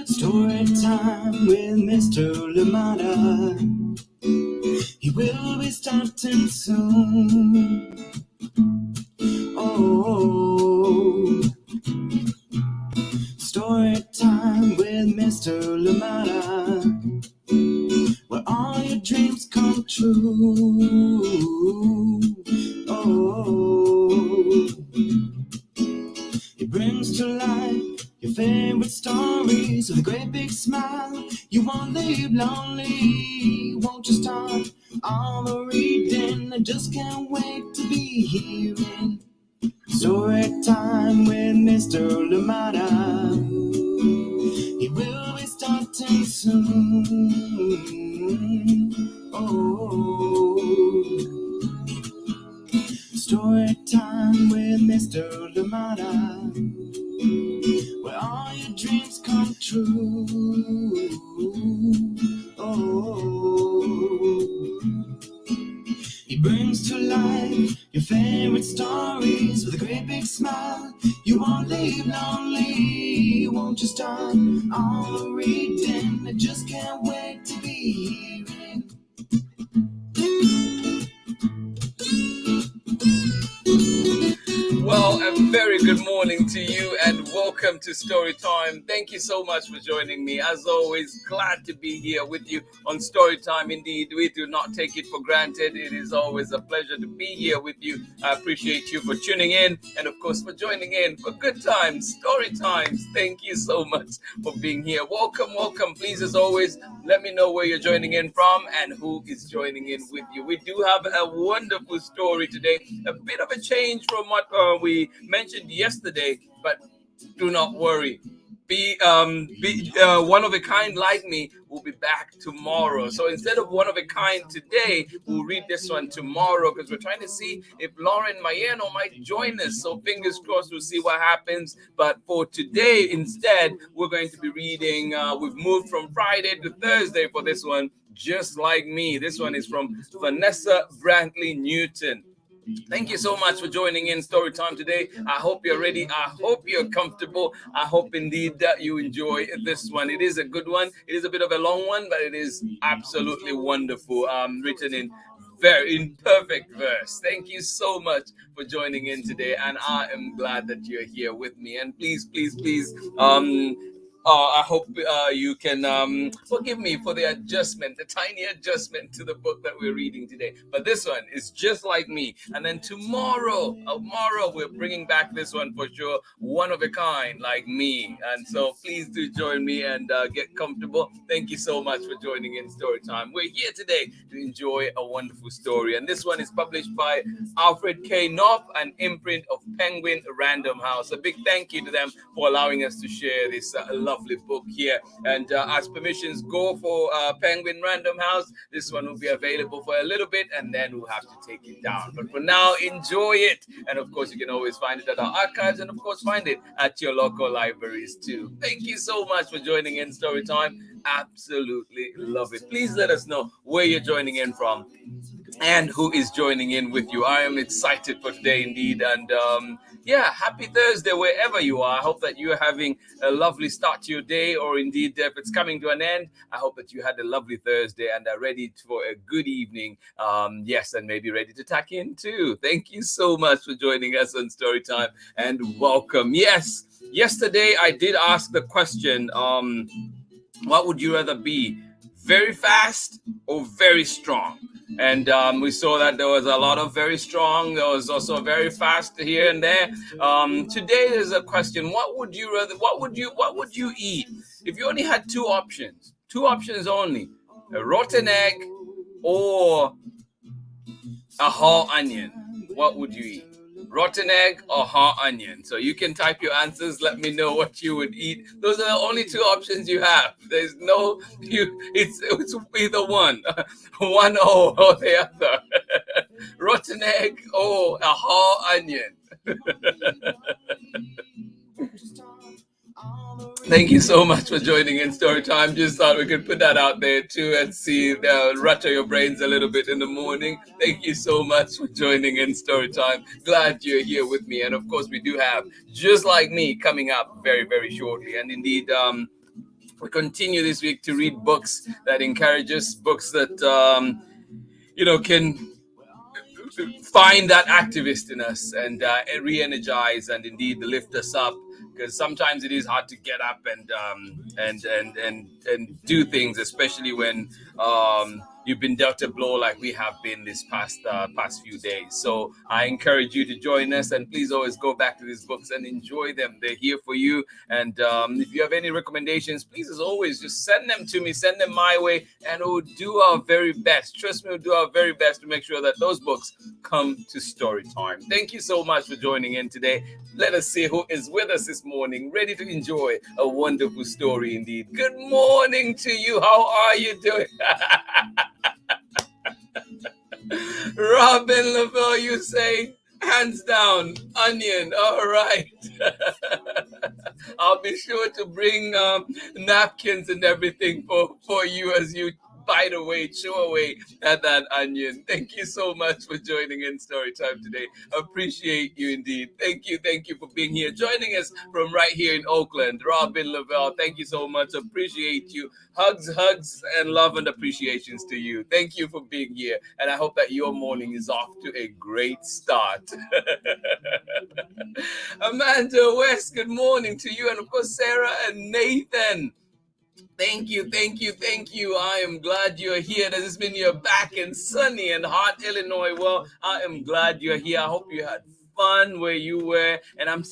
Story time with Mr. Lumana. He will be starting soon. Oh, story time with Mr. Lumana, where all your dreams come true. Oh, he brings to life your favorite stories with a great big smile. You won't leave lonely, won't you start all the reading? I just can't wait to be hearing story time with Mr. Lumana. He will be starting soon. Oh, story time with Mr. Lumana, where all your dreams come true. Oh, he brings to life your favorite stories with a great big smile. You won't leave lonely, won't you start all reading? I just can't wait to be hearing. Well, a very good morning to you and welcome to Storytime. Thank you so much for joining me. As always, glad to be here with you on Storytime. Indeed, we do not take it for granted. It is always a pleasure to be here with you. I appreciate you for tuning in and, of course, for joining in for good times, story times. Thank you so much for being here. Welcome, welcome. Please, as always, let me know where you're joining in from and who is joining in with you. We do have a wonderful story today, a bit of a change from what we mentioned yesterday, but do not worry. Be one of a kind like me will be back tomorrow. So instead of one of a kind today, we'll read this one tomorrow because we're trying to see if Lauren Mayeno might join us. So fingers crossed, we'll see what happens. But for today, instead, we're going to be reading. We've moved from Friday to Thursday for this one, Just Like Me. This one is from Vanessa Brantley-Newton. Thank you so much for joining in Storytime today. I hope you're ready. I hope you're comfortable. I hope indeed that you enjoy this one. It is a good one. It is a bit of a long one, but it is absolutely wonderful. Written in perfect verse. Thank you so much for joining in today, and I am glad that you're here with me. And please, I hope you can forgive me for the tiny adjustment to the book that we're reading today. But this one is Just Like Me. And then tomorrow, we're bringing back this one for sure. One of a kind, like me. And so please do join me and get comfortable. Thank you so much for joining in Storytime. We're here today to enjoy a wonderful story. And this one is published by ALFRED KNOPF, an imprint of Penguin Random House. A big thank you to them for allowing us to share this lovely book here. And as permissions go for Penguin Random House, this one will be available for a little bit and then we'll have to take it down. But for now, enjoy it. And of course, you can always find it at our archives and of course find it at your local libraries too. Thank you so much for joining in Storytime. Absolutely love it. Please let us know where you're joining in from and who is joining in with you. I am excited for today indeed. And happy Thursday wherever you are. I hope that you are having a lovely start to your day, or indeed if it's coming to an end, I hope that you had a lovely Thursday and are ready for a good evening. And maybe ready to tack in too. Thank you so much for joining us on Storytime and welcome. Yes, yesterday I did ask the question, what would you rather be, very fast or very strong? And we saw that there was a lot of very strong. There was also very fast here and there. Today there's a question: what would you rather? What would you eat if you only had two options only? A rotten egg or a raw onion? What would you eat? Rotten egg or raw onion? So you can type your answers. Let me know what you would eat. Those are the only two options you have. There's no it's either one or the other. Rotten egg or a raw onion. Thank you so much for joining in Storytime. Just thought we could put that out there too and see rattle your brains a little bit in the morning. Thank you so much for joining in Storytime. Glad you're here with me. And of course, we do have Just Like Me coming up very, very shortly. And indeed, we continue this week to read books that encourage us, books that, can find that activist in us and re-energize and indeed lift us up, because sometimes it is hard to get up and do things, especially when you've been dealt a blow like we have been this past few days. So I encourage you to join us, and please always go back to these books and enjoy them. They're here for you. And if you have any recommendations, please, as always, just send them to me, send them my way, and we'll do our very best. Trust me, we'll do our very best to make sure that those books come to story time. Thank you so much for joining in today. Let us see who is with us this morning, ready to enjoy a wonderful story indeed. Good morning to you. How are you doing? Robin Lavelle, you say, hands down, onion. All right. I'll be sure to bring napkins and everything for you as you bite away, chew away at that onion. Thank you so much for joining in Storytime today. Appreciate you indeed. Thank you for being here, joining us from right here in Oakland. Robin Lavelle, thank you so much. Appreciate you. Hugs, and love and appreciations to you. Thank you for being here, and I hope that your morning is off to a great start. Amanda West, good morning to you, and of course Sarah and Nathan. Thank you. I am glad you're here. Does this mean you're back in sunny and hot Illinois? Well, I am glad you're here. I hope you had fun where you were, and I'm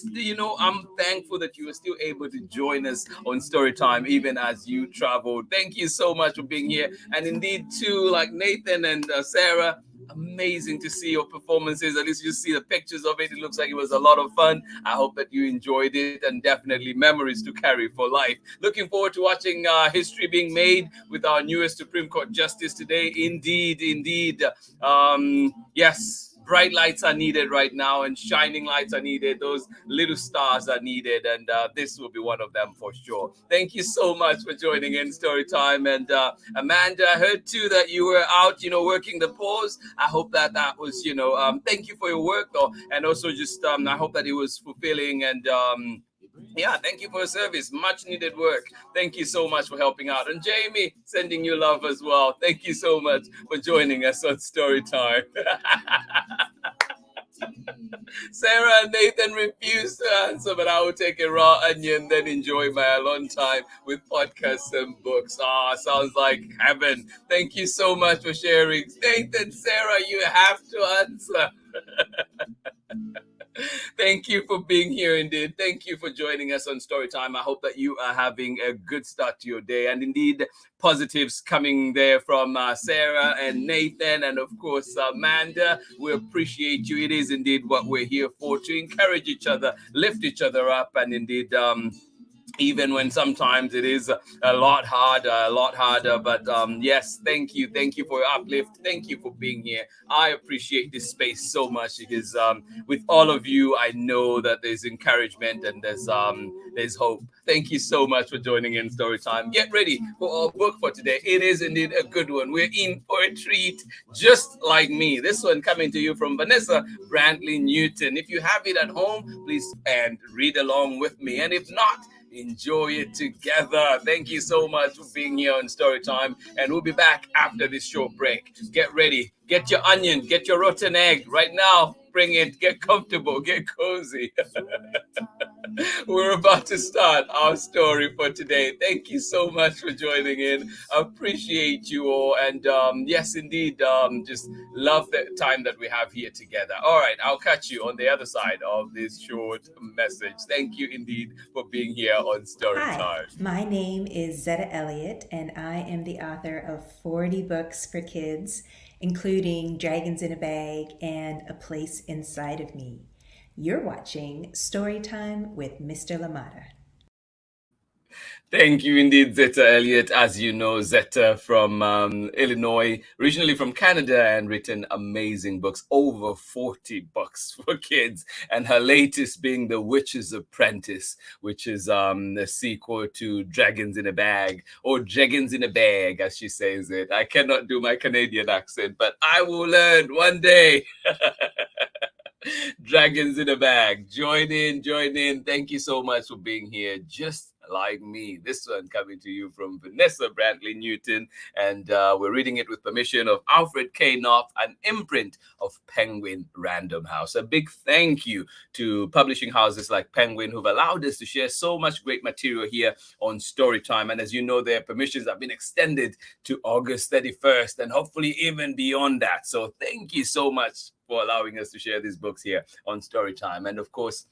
thankful that you were still able to join us on Storytime even as you traveled. Thank you so much for being here, and indeed too, like Nathan and Sarah, amazing to see your performances. At least you see the pictures of it. It looks like it was a lot of fun. I hope that you enjoyed it, and definitely memories to carry for life. Looking forward to watching history being made with our newest Supreme Court Justice today. Indeed. Yes. Bright lights are needed right now, and shining lights are needed. Those little stars are needed, and this will be one of them for sure. Thank you so much for joining in Storytime. And Amanda, I heard too that you were out, working the polls. I hope that was, thank you for your work, though, and also just I hope that it was fulfilling and. Thank you for your service. Much needed work. Thank you so much for helping out. And Jamie, sending you love as well. Thank you so much for joining us on Storytime. Sarah and Nathan refused to answer, but I will take a raw onion, then enjoy my alone time with podcasts and books. Sounds like heaven. Thank you so much for sharing. Nathan, Sarah, you have to answer. Thank you for being here indeed. Thank you for joining us on Storytime. I hope that you are having a good start to your day, and indeed positives coming there from Sarah and Nathan, and of course Amanda. We appreciate you. It is indeed what we're here for, to encourage each other, lift each other up, and indeed even when sometimes it is a lot harder. But yes, thank you for your uplift. Thank you for being here. I appreciate this space so much, because with all of you, I know that there's encouragement and there's hope. Thank you so much for joining in Storytime. Get ready for our book for today. It is indeed a good one. We're in for a treat, just like me. This one coming to you from Vanessa Brantley-Newton. If you have it at home, please and read along with me. And if not, enjoy it together. Thank you so much for being here on Storytime, and we'll be back after this short break. Get ready, get your onion, get your rotten egg right now. Bring it, get comfortable, get cozy. We're about to start our story for today. Thank you so much for joining in. Appreciate you all, and yes, indeed, just love the time that we have here together. All right, I'll catch you on the other side of this short message. Thank you indeed for being here on Storytime. Hi, my name is Zetta Elliott, and I am the author of 40 books for kids, including Dragons in a Bag and A Place Inside of Me. You're watching Storytime with Mr. Lumana. Thank you indeed, Zeta Elliott. As you know, Zeta from Illinois, originally from Canada, and written amazing books, over 40 books for kids. And her latest being The Witch's Apprentice, which is the sequel to Dragons in a Bag, or Dragons in a Bag, as she says it. I cannot do my Canadian accent, but I will learn one day. Dragons in a Bag. Join in, join in. Thank you so much for being here. Just like me. This one coming to you from VANESSA BRANTLEY-NEWTON, and we're reading it with permission of ALFRED KNOPF, an imprint of Penguin Random House. A big thank you to publishing houses like Penguin who've allowed us to share so much great material here on Storytime. And as you know, their permissions have been extended to August 31st and hopefully even beyond that. So thank you so much for allowing us to share these books here on Storytime. And of course,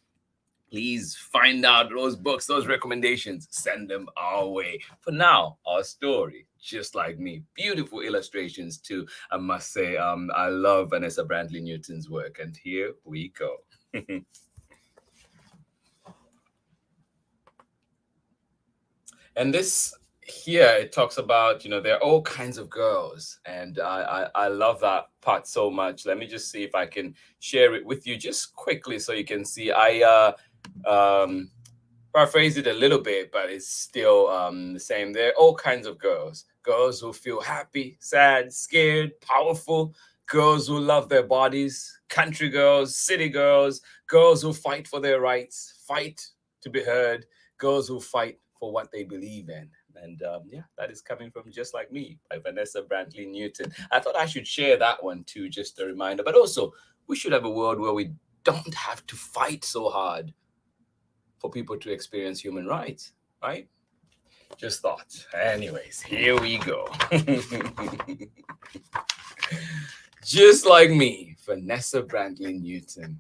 please find out those books, those recommendations, send them our way. For now, our story, just like me. Beautiful illustrations too, I must say. I love VANESSA BRANTLEY-NEWTON's work, and here we go. And this here, it talks about, there are all kinds of girls, and I love that part so much. Let me just see if I can share it with you just quickly so you can see. I paraphrase it a little bit, but it's still the same. There are all kinds of girls. Girls who feel happy, sad, scared, powerful. Girls who love their bodies. Country girls, city girls. Girls who fight for their rights, fight to be heard. Girls who fight for what they believe in. And yeah, that is coming from Just Like Me by VANESSA BRANTLEY-NEWTON. I thought I should share that one too, just a reminder. But also, we should have a world where we don't have to fight so hard for people to experience human rights, right? Just thought. Anyways, here we go. Just Like Me, VANESSA BRANTLEY-NEWTON.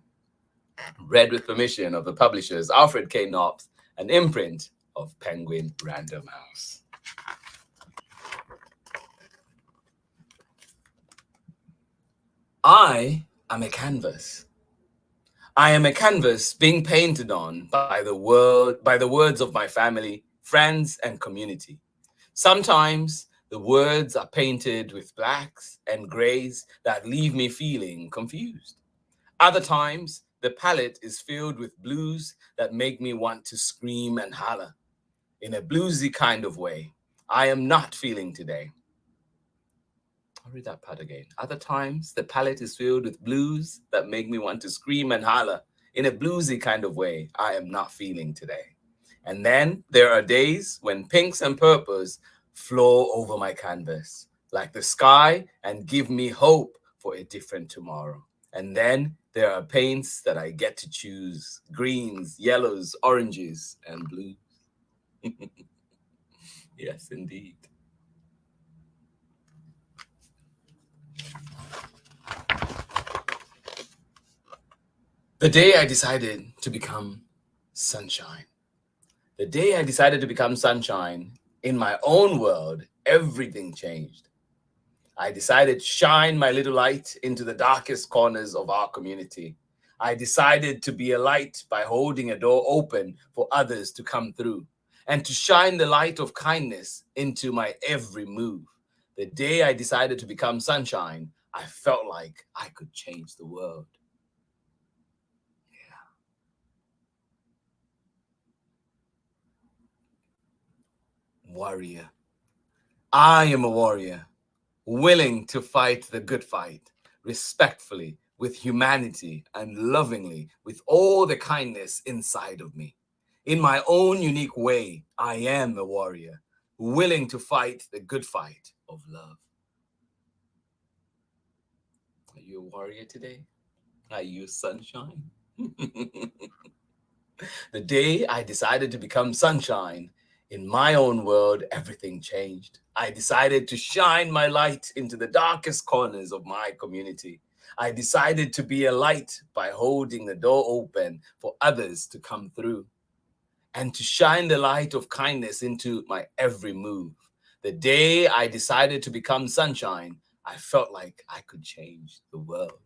Read with permission of the publishers, ALFRED KNOPF, an imprint of Penguin Random House. I am a canvas. I am a canvas being painted on by the words of my family, friends, and community. Sometimes the words are painted with blacks and grays that leave me feeling confused. Other times, the palette is filled with blues that make me want to scream and holler. In a bluesy kind of way, I am not feeling today. I'll read that part again. Other times, the palette is filled with blues that make me want to scream and holler. In a bluesy kind of way, I am not feeling today. And then there are days when pinks and purples flow over my canvas, like the sky, and give me hope for a different tomorrow. And then there are paints that I get to choose, greens, yellows, oranges, and blues. Yes, indeed. The day I decided to become sunshine. The day I decided to become sunshine, in my own world, everything changed. I decided to shine my little light into the darkest corners of our community. I decided to be a light by holding a door open for others to come through, and to shine the light of kindness into my every move. The day I decided to become sunshine, I felt like I could change the world. Yeah. Warrior. I am a warrior, willing to fight the good fight, respectfully, with humanity, and lovingly, with all the kindness inside of me. In my own unique way, I am a warrior, willing to fight the good fight of love. Are you a warrior today? Are you sunshine? The day I decided to become sunshine, in my own world, everything changed. I decided to shine my light into the darkest corners of my community. I decided to be a light by holding the door open for others to come through, and to shine the light of kindness into my every move. The day I decided to become sunshine, I felt like I could change the world.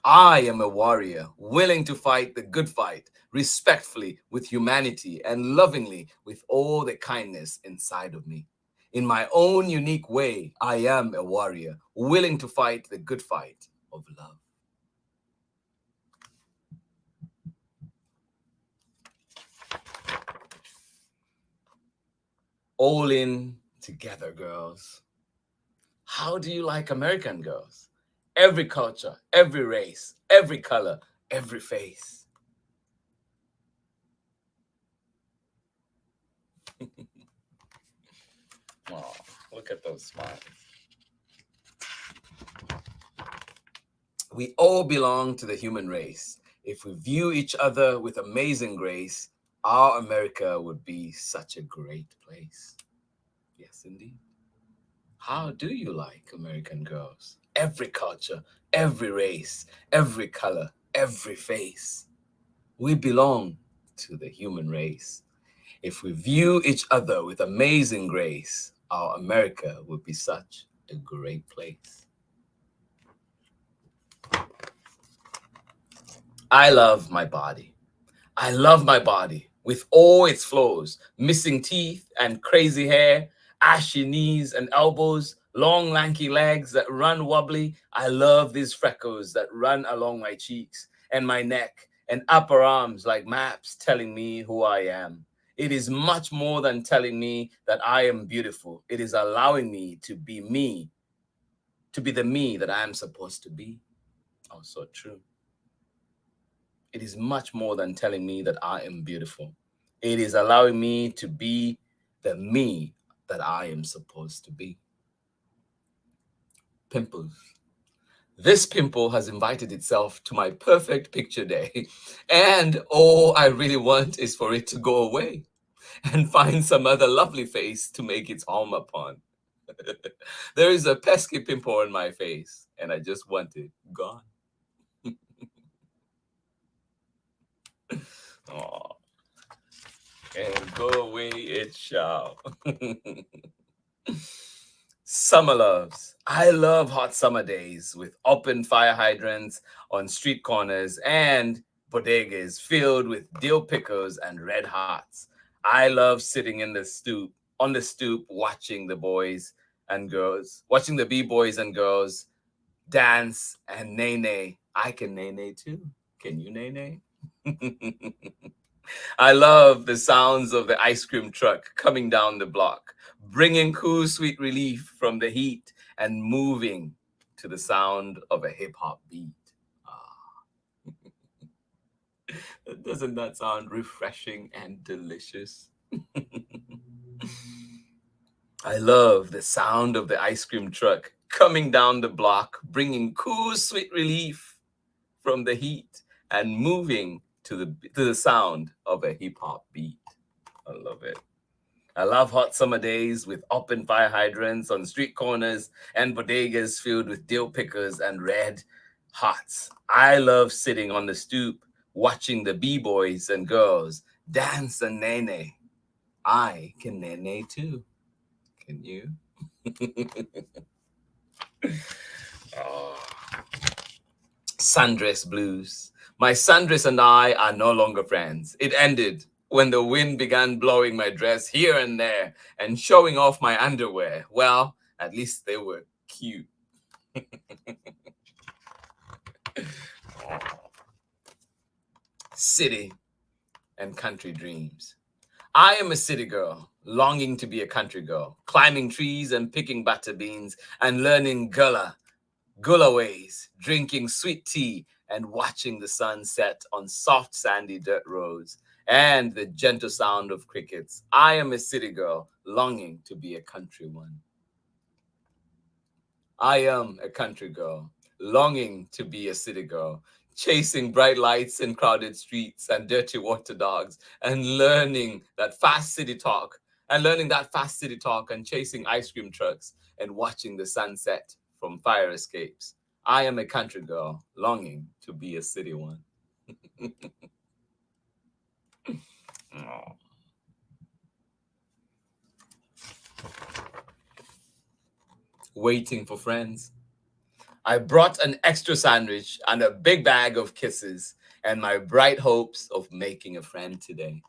I am a warrior, willing to fight the good fight, respectfully with humanity, and lovingly with all the kindness inside of me. In my own unique way, I am a warrior, willing to fight the good fight of love. All in together, girls. How do you like American girls? Every culture, every race, every color, every face. Oh, look at those smiles. We all belong to the human race. If we view each other with amazing grace, our America would be such a great place. Yes, indeed. How do you like American girls? Every culture, every race, every color, every face. We belong to the human race. If we view each other with amazing grace, our America would be such a great place. I love my body. I love my body with all its flaws, missing teeth and crazy hair, ashy knees and elbows, long lanky legs that run wobbly. I love these freckles that run along my cheeks and my neck and upper arms like maps telling me who I am. It is much more than telling me that I am beautiful. It is allowing me, to be the me that I am supposed to be. Oh, so true. It is much more than telling me that I am beautiful. It is allowing me to be the me that I am supposed to be. Pimples. This pimple has invited itself to my perfect picture day, and all I really want is for it to go away and find some other lovely face to make its home upon. There is a pesky pimple on my face, and I just want it gone. Oh, and go away it shall. Summer loves. I love hot summer days with open fire hydrants on street corners and bodegas filled with dill pickles and red hearts. I love sitting on the stoop, watching watching the b-boys and girls dance and nay-nay. I can nay-nay too. Can you nay-nay? I love the sounds of the ice cream truck coming down the block, bringing cool, sweet relief from the heat and moving to the sound of a hip hop beat. Ah. Doesn't that sound refreshing and delicious? I love the sound of the ice cream truck coming down the block, bringing cool, sweet relief from the heat and moving to the sound of a hip hop beat. I love it. I love hot summer days with open fire hydrants on street corners and bodegas filled with dill pickers and red hearts. I love sitting on the stoop, watching the b-boys and girls dance and nay-nay. I can nay-nay too. Can you? Oh. Sundress blues. My sundress and I are no longer friends. It ended when the wind began blowing my dress here and there and showing off my underwear. Well, at least they were cute. City and country dreams. I am a city girl, longing to be a country girl, climbing trees and picking butter beans and learning Gula ways, drinking sweet tea and watching the sun set on soft sandy dirt roads and the gentle sound of crickets. I am a city girl, longing to be a country one. I am a country girl, longing to be a city girl, chasing bright lights in crowded streets and dirty water dogs and learning that fast city talk and chasing ice cream trucks and watching the sunset from fire escapes. I am a country girl, longing to be a city one. Oh. Waiting for friends. I brought an extra sandwich and a big bag of kisses and my bright hopes of making a friend today.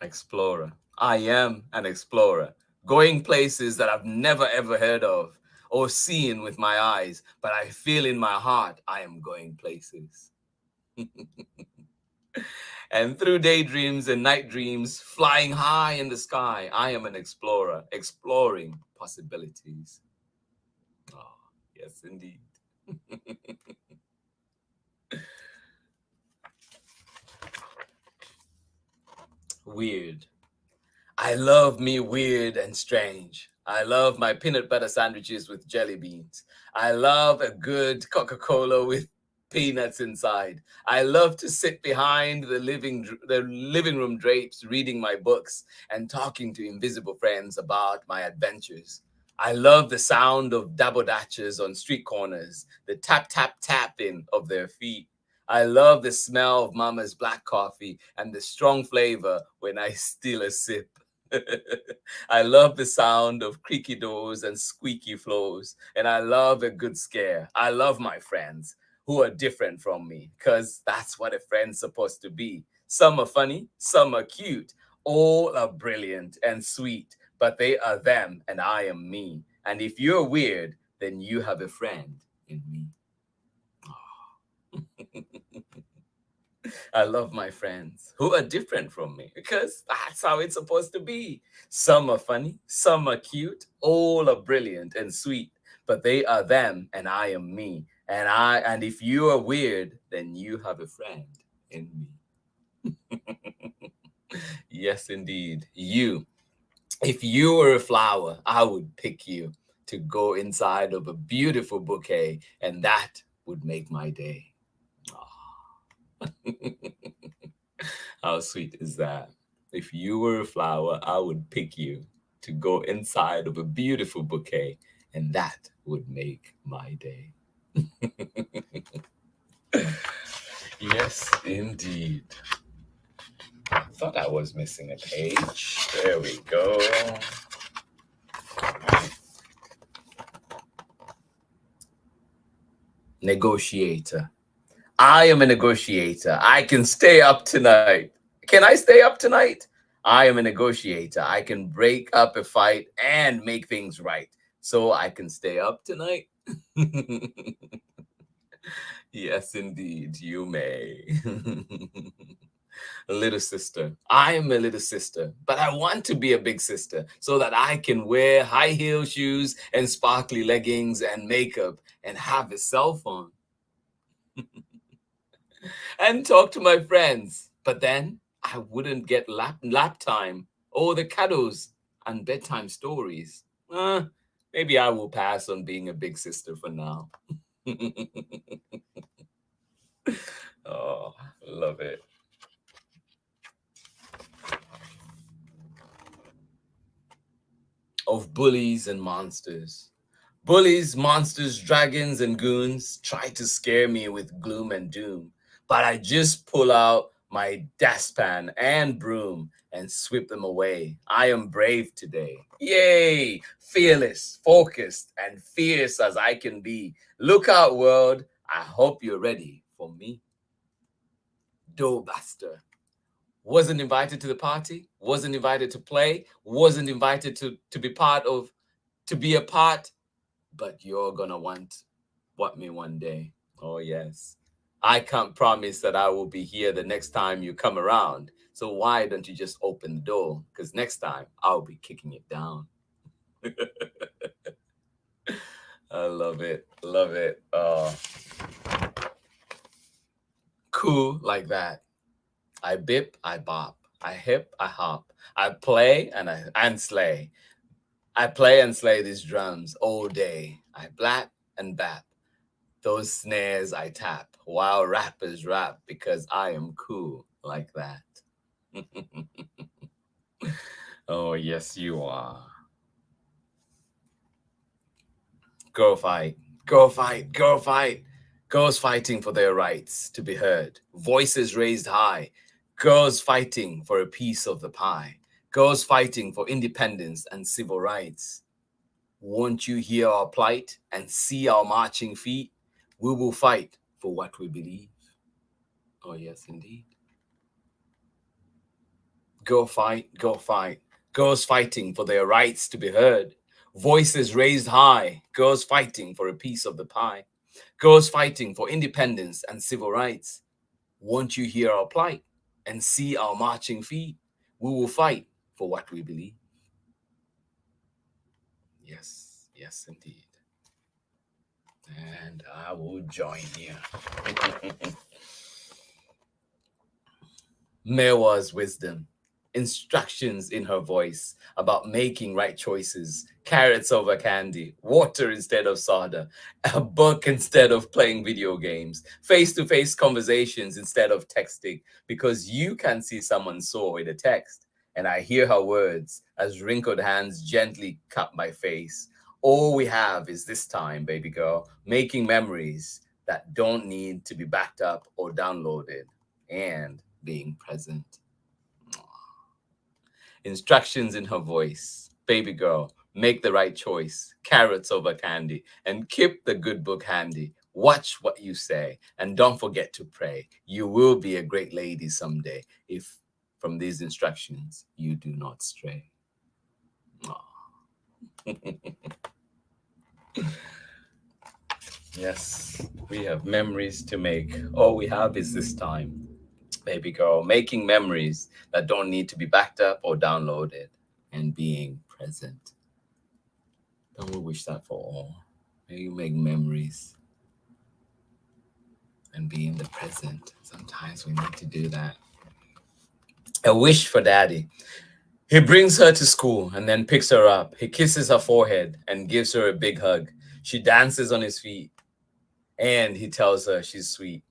Explorer. I am an explorer, going places that I've never ever heard of or seen with my eyes, but I feel in my heart I am going places. And through daydreams and night dreams, flying high in the sky, I am an explorer, exploring possibilities. Oh, yes, indeed. Weird. I love me weird and strange. I love my peanut butter sandwiches with jelly beans. I love a good Coca-Cola with peanuts inside. I love to sit behind the living room drapes reading my books and talking to invisible friends about my adventures. I love the sound of dabodachas on street corners, the tap, tap, tapping of their feet. I love the smell of mama's black coffee and the strong flavor when I steal a sip. I love the sound of creaky doors and squeaky floors, and I love a good scare. I love my friends who are different from me, because that's what a friend's supposed to be. Some are funny, some are cute, all are brilliant and sweet, but they are them and I am me. And if you're weird, then you have a friend in me. I love my friends who are different from me, because that's how it's supposed to be. Some are funny, some are cute, all are brilliant and sweet, but they are them and I am me. And if you are weird, then you have a friend in me. Yes, indeed. You. If you were a flower, I would pick you to go inside of a beautiful bouquet, and that would make my day. How sweet is that? If you were a flower, I would pick you to go inside of a beautiful bouquet, and that would make my day. Yes, indeed. I thought I was missing a page. There we go. Negotiator. I am a negotiator. I can stay up tonight. Can I stay up tonight? I am a negotiator. I can break up a fight and make things right. So I can stay up tonight. Yes, indeed, you may. Little sister. I am a little sister, but I want to be a big sister so that I can wear high heel shoes and sparkly leggings and makeup and have a cell phone and talk to my friends. But then I wouldn't get lap time or the cuddles and bedtime stories. Maybe I will pass on being a big sister for now. Oh, love it. Of bullies and monsters. Bullies, monsters, dragons, and goons try to scare me with gloom and doom, but I just pull out my dustpan and broom and sweep them away. I am brave today. Yay! Fearless, focused, and fierce as I can be. Look out, world. I hope you're ready for me. Doorbuster. Wasn't invited to the party, wasn't invited to play, wasn't invited to be part of, to be a part, but you're gonna want me one day. Oh, yes. I can't promise that I will be here the next time you come around. So why don't you just open the door? Because next time I'll be kicking it down. I love it. Love it. Cool like that. I bip, I bop. I hip, I hop. I play and slay. I play and slay these drums all day. I blap and bap. Those snares I tap while rappers rap because I am cool like that. Oh, yes, you are. Girl fight, girl fight, girl fight. Girls fighting for their rights to be heard. Voices raised high. Girls fighting for a piece of the pie. Girls fighting for independence and civil rights. Won't you hear our plight and see our marching feet? We will fight for what we believe. Oh, yes, indeed. Go fight, go fight. Girls fighting for their rights to be heard. Voices raised high. Girls fighting for a piece of the pie. Girls fighting for independence and civil rights. Won't you hear our plight and see our marching feet? We will fight for what we believe. Yes, yes, indeed. And I will join you. Mewa's wisdom, instructions in her voice about making right choices, carrots over candy, water instead of soda, a book instead of playing video games, face-to-face conversations instead of texting, because you can see someone's soul in a text, and I hear her words as wrinkled hands gently cup my face. All we have is this time, baby girl, making memories that don't need to be backed up or downloaded, and being present. Instructions in her voice. Baby girl, make the right choice. Carrots over candy. And keep the good book handy. Watch what you say. And don't forget to pray. You will be a great lady someday if from these instructions you do not stray. Yes, we have memories to make. All we have is this time. Baby girl, making memories that don't need to be backed up or downloaded, and being present. Don't we wish that for all? May you make memories and be in the present. Sometimes we need to do that. A wish for daddy. He brings her to school and then picks her up. He kisses her forehead and gives her a big hug. She dances on his feet and he tells her she's sweet.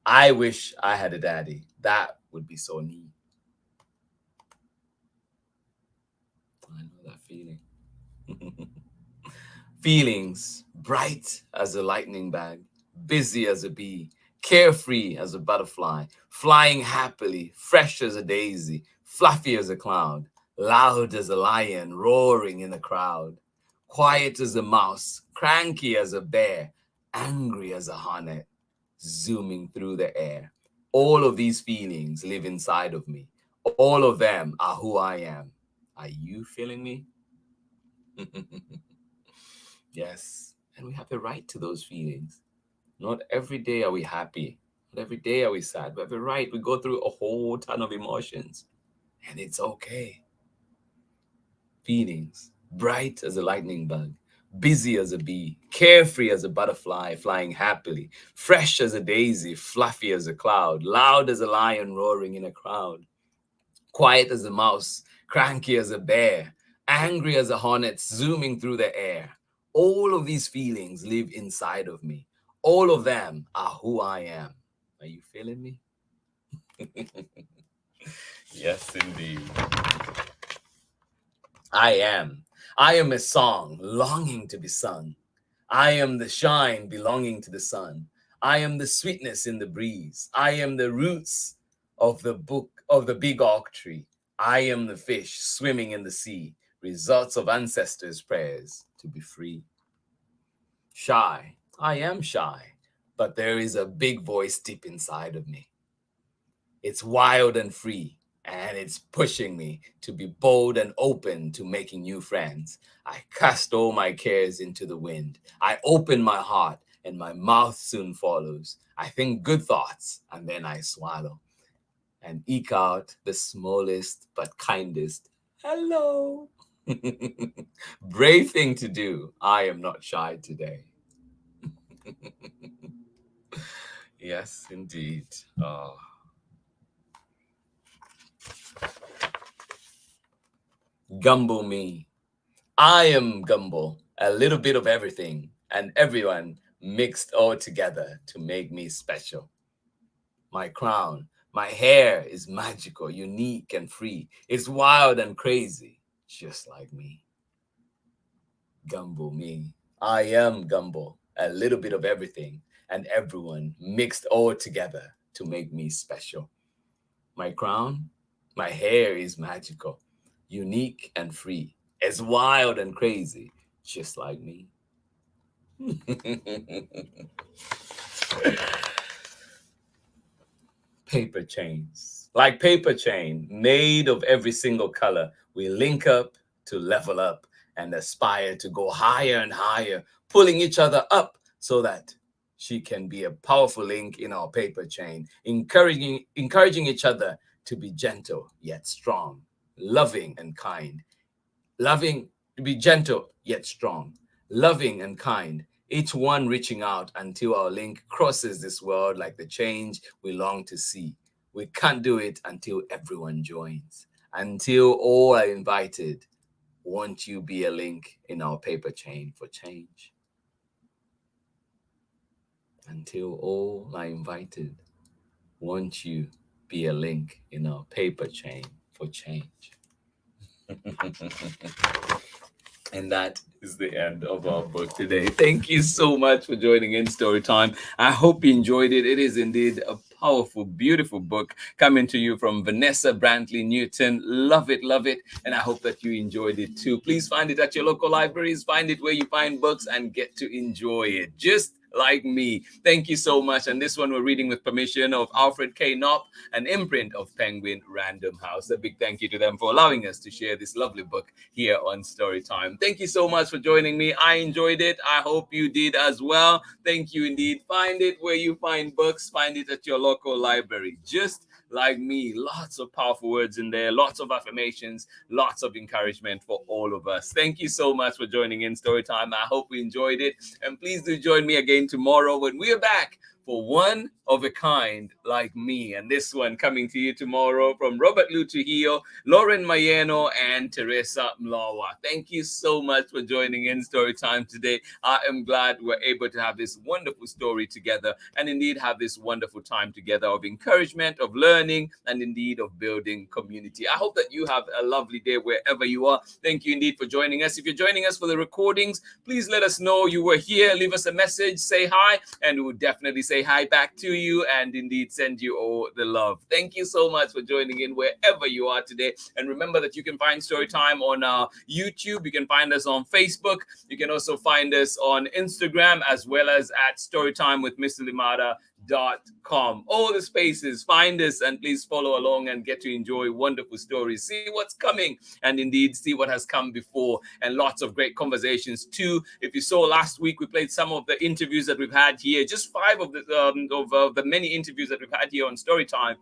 I wish I had a daddy. That would be so neat. I know that feeling. Feelings, bright as a lightning bag, busy as a bee, carefree as a butterfly, flying happily, fresh as a daisy, fluffy as a cloud, loud as a lion roaring in a crowd, quiet as a mouse, cranky as a bear, angry as a hornet, zooming through the air. All of these feelings live inside of me. All of them are who I am. Are you feeling me? Yes, and we have a right to those feelings. Not every day are we happy. Not every day are we sad. We have a right. We go through a whole ton of emotions, and it's okay. Feelings, bright as a lightning bug, busy as a bee, carefree as a butterfly flying happily, fresh as a daisy, fluffy as a cloud, loud as a lion roaring in a crowd, quiet as a mouse, cranky as a bear, angry as a hornet zooming through the air. All of these feelings live inside of me. All of them are who I am. Are you feeling me? Yes, indeed. I am. I am a song longing to be sung. I am the shine belonging to the sun. I am the sweetness in the breeze. I am the roots of the big oak tree. I am the fish swimming in the sea, results of ancestors' prayers to be free. Shy. I am shy, but there is a big voice deep inside of me. It's wild and free, and it's pushing me to be bold and open to making new friends. I cast all my cares into the wind. I open my heart, and my mouth soon follows. I think good thoughts, and then I swallow and eke out the smallest but kindest hello. Brave thing to do. I am not shy today. Yes, indeed. Oh. Gumbo me. I am gumbo, a little bit of everything and everyone mixed all together to make me special. My crown, my hair is magical, unique and free. It's wild and crazy, just like me. Gumbo me. I am gumbo, a little bit of everything and everyone mixed all together to make me special. My crown, my hair is magical, unique and free. It's wild and crazy, just like me. Paper chains. Like paper chain, made of every single color, we link up to level up and aspire to go higher and higher, pulling each other up so that she can be a powerful link in our paper chain, encouraging each other to be gentle yet strong, loving and kind. Loving, to be gentle yet strong, loving and kind, each one reaching out until our link crosses this world like the change we long to see. We can't do it until everyone joins, until all are invited. Won't you be a link in our paper chain for change? Until all are invited, won't you be a link in our paper chain for change? And that is the end of our book today. Thank you so much for joining in Storytime. I hope you enjoyed it. It is indeed a powerful, beautiful book coming to you from VANESSA BRANTLEY-NEWTON. Love it, love it. And I hope that you enjoyed it too. Please find it at your local libraries. Find it where you find books and get to enjoy it. Just like me. Thank you so much. And this one we're reading with permission of ALFRED KNOPF, an imprint of Penguin Random House. A big thank you to them for allowing us to share this lovely book here on Storytime. Thank you so much for joining me. I enjoyed it. I hope you did as well. Thank you indeed. Find it where you find books. Find it at your local library. Just like me, lots of powerful words in there, lots of affirmations, lots of encouragement for all of us. Thank you so much for joining in Storytime. I hope you enjoyed it. And please do join me again tomorrow when we are back for One of a Kind Like Me. And this one coming to you tomorrow from Robert Lutujio, Lauren Mayeno, and Teresa Mlawa. Thank you so much for joining in Storytime today. I am glad we're able to have this wonderful story together and indeed have this wonderful time together of encouragement, of learning, and indeed of building community. I hope that you have a lovely day wherever you are. Thank you indeed for joining us. If you're joining us for the recordings, please let us know you were here. Leave us a message, say hi, and we will definitely say hi back to you and indeed send you all the love. Thank you so much for joining in wherever you are today. And remember that you can find Storytime on YouTube. You can find us on Facebook. You can also find us on Instagram as well as at Storytime with Mr. Limada.com. All the spaces, find us and please follow along and get to enjoy wonderful stories. See what's coming and indeed see what has come before, and lots of great conversations too. If you saw last week, we played some of the interviews that we've had here, just 5 of the many interviews that we've had here on Storytime.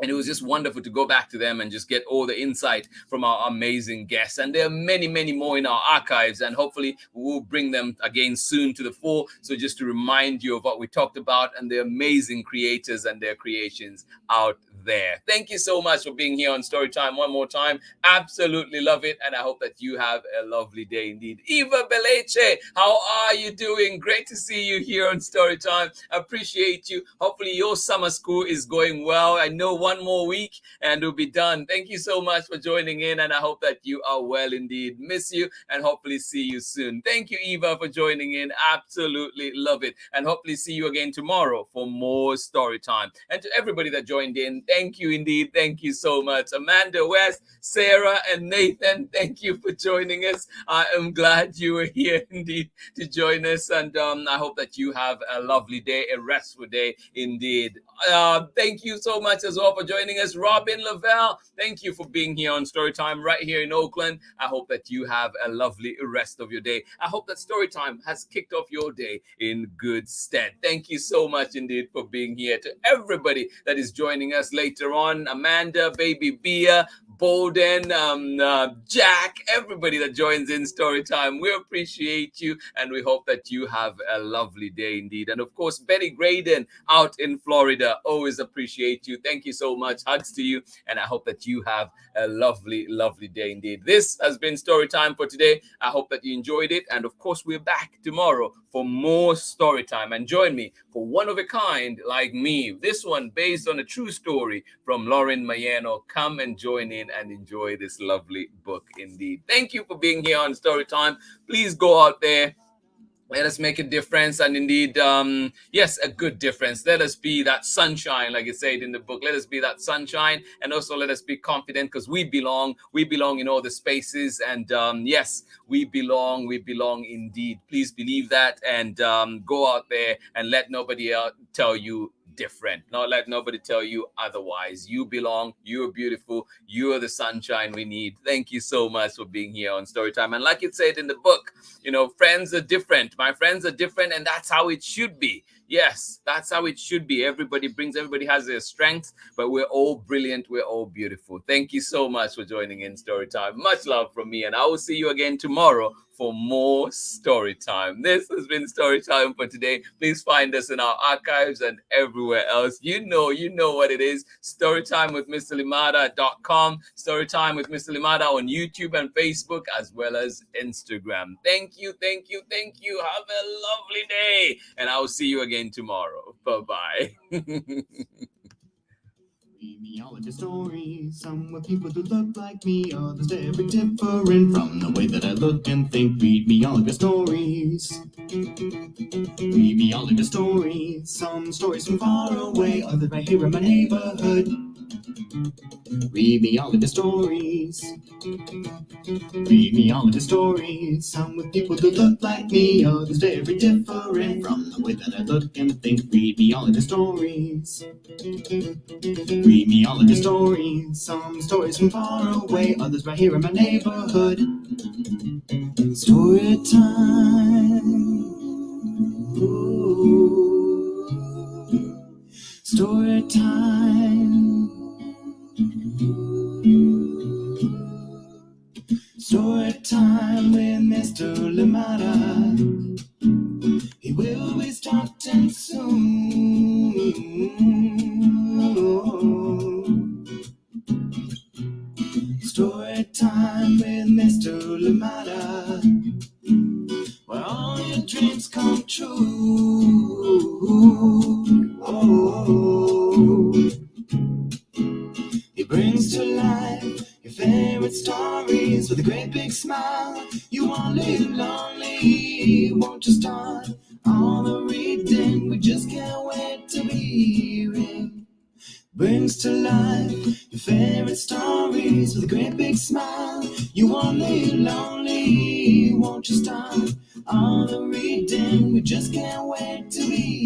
And it was just wonderful to go back to them and just get all the insight from our amazing guests. And there are many, many more in our archives. And hopefully we will bring them again soon to the fore. So just to remind you of what we talked about and the amazing creators and their creations out there. Thank you so much for being here on Storytime one more time. Absolutely love it. And I hope that you have a lovely day indeed. Eva Beleche, how are you doing? Great to see you here on Storytime. Appreciate you. Hopefully your summer school is going well. I know one more week and we'll be done. Thank you so much for joining in, and I hope that you are well indeed. Miss you and hopefully see you soon. Thank you, Eva, for joining in. Absolutely love it. And hopefully see you again tomorrow for more Storytime. And to everybody that joined in, thank you indeed. Thank you so much. Amanda West, Sarah, and Nathan, thank you for joining us. I am glad you were here indeed to join us. And I hope that you have a lovely day, a restful day indeed. Thank you so much as well for joining us. Robin Lavelle, thank you for being here on Storytime right here in Oakland. I hope that you have a lovely rest of your day. I hope that Storytime has kicked off your day in good stead. Thank you so much indeed for being here. To everybody that is joining us later on, Amanda, Baby Bia, Bolden, Jack, everybody that joins in Storytime, we appreciate you and we hope that you have a lovely day indeed. And of course, Betty Graydon out in Florida, always appreciate you. Thank you so much. Hugs to you. And I hope that you have a lovely, lovely day indeed. This has been Storytime for today. I hope that you enjoyed it. And of course, we're back tomorrow for more Storytime. And join me for One of a Kind Like Me. This one based on a true story from Lauren Mayeno. Come and join in and enjoy this lovely book indeed. Thank you for being here on Storytime. Please go out there Let us make a difference, and indeed, yes, a good difference. Let us be that sunshine, like it said in the book. Let us be that sunshine, and also let us be confident, because we belong. We belong in all the spaces, and yes, we belong. We belong indeed. Please believe that, and go out there and let nobody else tell you different. Not let nobody tell you otherwise. You belong. You're beautiful. You are the sunshine we need. Thank you so much for being here on Storytime. And like it said in the book, you know, friends are different. My friends are different, and that's how it should be. Yes, that's how it should be. Everybody has their strengths, but we're all brilliant. We're all beautiful. Thank you so much for joining in Storytime. Much love from me, and I will see you again tomorrow for more Storytime. This has been Storytime for today. Please find us in our archives and everywhere else. You know what it is. Storytimewithmrlimada.com. Storytime with Mr. Limada on YouTube and Facebook, as well as Instagram. Thank you. Have a lovely day, and I will see you again tomorrow. Bye-bye. Read me all of your stories. Some with people who look like me, others very different from the way that I look and think. Read me all of your stories. Read me all of your stories. Some stories from far away, others right here in my neighborhood. Read me all of your stories. Read me all of your stories. Some with people who look like me, others very different from the way that I look and think. Read me all of your stories. Read me all of your stories. Some stories from far away, others right here in my neighborhood. Story time. Ooh. Story time. Story time with Mr. Lumana. He will be starting soon. Story time with Mr. Lumana, where all your dreams come true. Oh, he brings to life your favorite stories with a great big smile. You won't live lonely, won't you start all the reading? We just can't wait to be hearing. Brings to life your favorite stories with a great big smile. You won't live lonely, won't you start all the reading? We just can't wait to be